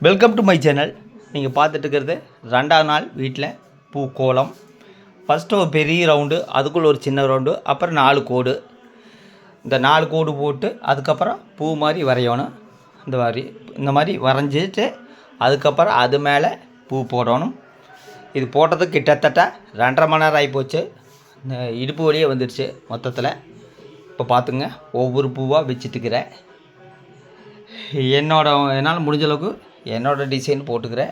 Welcome to my channel. நீங்கள் பார்த்துட்டு இருக்கிறது 2ஆம் நாள் வீட்டில் பூ கோலம். ஃபஸ்ட்டு ஒரு பெரிய ரவுண்டு, அதுக்குள்ளே ஒரு சின்ன ரவுண்டு, அப்புறம் 4 கோடு. இந்த 4 கோடு போட்டு அதுக்கப்புறம் பூ மாதிரி வரையணும். இந்த மாதிரி வரைஞ்சிட்டு அதுக்கப்புறம் அது மேலே பூ போடணும். இது போட்டதுக்கு கிட்டத்தட்ட 2.5 மணி நேரம் ஆகிப்போச்சு. இடுப்பு வழியே வந்துடுச்சு மொத்தத்தில். இப்போ பார்த்துங்க, ஒவ்வொரு பூவாக வச்சுட்டுக்கிறேன். என்னால் முடிஞ்ச அளவுக்கு என்னோடய டிசைன் போட்டுக்கிறேன்.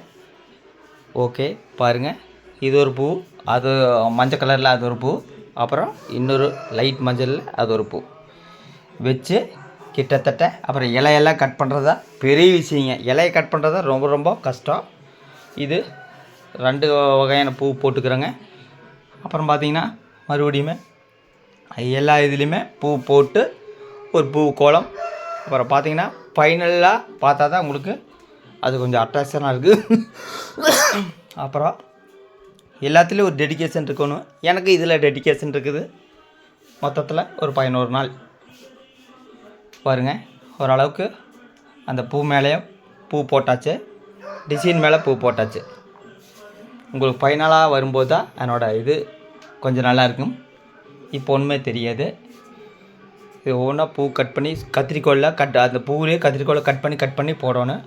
ஓகே பாருங்கள், இது ஒரு பூ, அது மஞ்சள் கலரில் அது ஒரு பூ, அப்புறம் இன்னொரு லைட் மஞ்சளில் அது ஒரு பூ வச்சு கிட்டத்தட்ட அப்புறம் இலையெல்லாம் கட் பண்ணுறதா பெரிய விஷயங்க. இலையை கட் பண்ணுறதா ரொம்ப ரொம்ப கஷ்டம். இது 2 வகையான பூ போட்டுக்கிறேங்க. அப்புறம் பார்த்திங்கன்னா மறுபடியுமே எல்லா இதுலேயுமே பூ போட்டு ஒரு பூ கோலம். அப்புறம் பார்த்திங்கன்னா ஃபைனலாக பார்த்தா தான் உங்களுக்கு அது கொஞ்சம் அட்ராக்ஷனாக இருக்குது. அப்புறம் எல்லாத்துலேயும் ஒரு டெடிக்கேஷன் இருக்கணும். எனக்கு இதில் டெடிக்கேஷன் இருக்குது. மொத்தத்தில் ஒரு 11 நாள் பாருங்கள். ஓரளவுக்கு அந்த பூ மேலேயும் பூ போட்டாச்சு, டிசைன் மேலே பூ போட்டாச்சு. உங்களுக்கு ஃபைனலாக வரும்போது தான் என்னோடய இது கொஞ்சம் நல்லாயிருக்கும். இப்போ ஒன்றுமே தெரியாது. இது ஒவ்வொன்றா பூ கட் பண்ணி கத்திரிக்கோலில் அந்த பூவிலே கத்திரிக்கோலில் கட் பண்ணி போடணும்.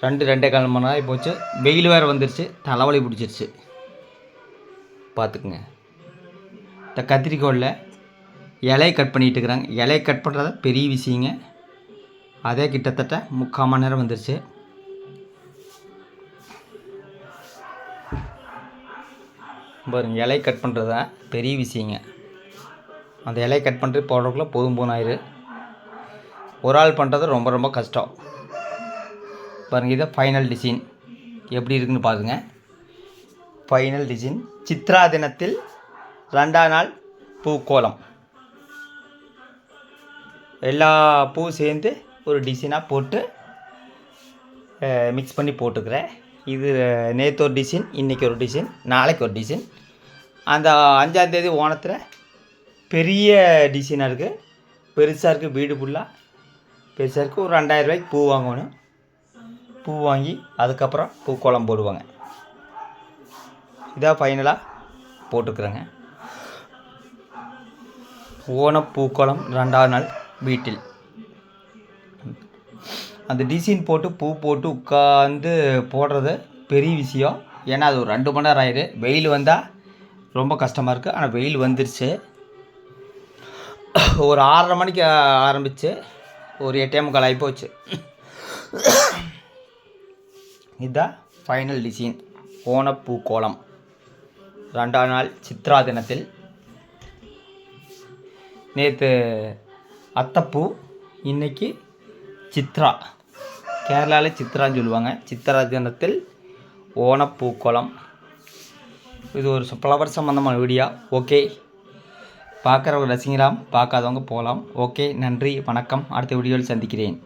2.25 மணி நேரம் போச்சு. வெயில் வேறு வந்துருச்சு, தலைவலி பிடிச்சிருச்சு. பார்த்துக்குங்க, இந்த கத்திரிக்கோலில் இலையை கட் பண்ணிகிட்டு இருக்கிறாங்க. இலையை கட் பண்ணுறத பெரிய விஷயங்க. அதே கிட்டத்தட்ட 3/4 மணி நேரம் வந்துருச்சு. பாருங்க, இலையை கட் பண்ணுறத பெரிய விஷயங்க. அந்த இலையை கட் பண்ணுறது போடுறதுக்குள்ளே போதும் ஆயிரு. ஒரு ஆள் பண்ணுறது ரொம்ப ரொம்ப கஷ்டம். பாருங்கள், இதை ஃபைனல் டிசைன் எப்படி இருக்குன்னு பாருங்க. ஃபைனல் டிசைன் சித்ரா தினத்தில் 2ஆம் நாள் பூக்கோலம். எல்லா பூ சேர்ந்து ஒரு டிசைனாக போட்டு மிக்ஸ் பண்ணி போட்டுக்கிறேன். இது நேற்று ஒரு டிசைன், இன்றைக்கி ஒரு டிசைன், நாளைக்கு ஒரு டிசைன். அந்த 5ஆம் தேதி ஓணத்தில் பெரிய டிசைனாக இருக்குது, பெருசாக இருக்குது. வீடு ஃபுல்லாக பெருசாக இருக்குது. ஒரு 2000 ரூபாய்க்கு பூ வாங்கணும். பூ வாங்கி அதுக்கப்புறம் பூக்கோலம் போடுவாங்க. இதாக ஃபைனலாக போட்டுக்கிறேங்க. ஓணப்பூக்கோலம் 2ஆம் நாள் வீட்டில். அந்த டிசைன் போட்டு பூ போட்டு உட்காந்து போடுறது பெரிய விஷயம். ஏன்னா அது ஒரு 2 மணி நேரம் ஆயிரு. வெயில் வந்தால் ரொம்ப கஷ்டமாக இருக்குது. ஆனால் வெயில் வந்துருச்சு. ஒரு 6:30 மணிக்கு ஆரம்பித்து ஒரு 8:45 ஆகிப்போச்சு. இதுதான் ஃபைனல் டிசைன் ஓணப்பூக்கோலம் 2ஆம் நாள் சித்ரா தினத்தில். நேற்று அத்தைப்பூ, இன்றைக்கி சித்ரா. கேரளாவில் சித்ரான்னு சொல்லுவாங்க. சித்ரா தினத்தில் ஓணப்பூக்கோலம். இது ஒரு ஃப்ளவர் சம்மந்தமான வீடியோ. ஓகே, பார்க்குறவங்க ரசிக்கலாம், பார்க்காதவங்க போகலாம். ஓகே, நன்றி, வணக்கம். அடுத்த வீடியோவில் சந்திக்கிறேன்.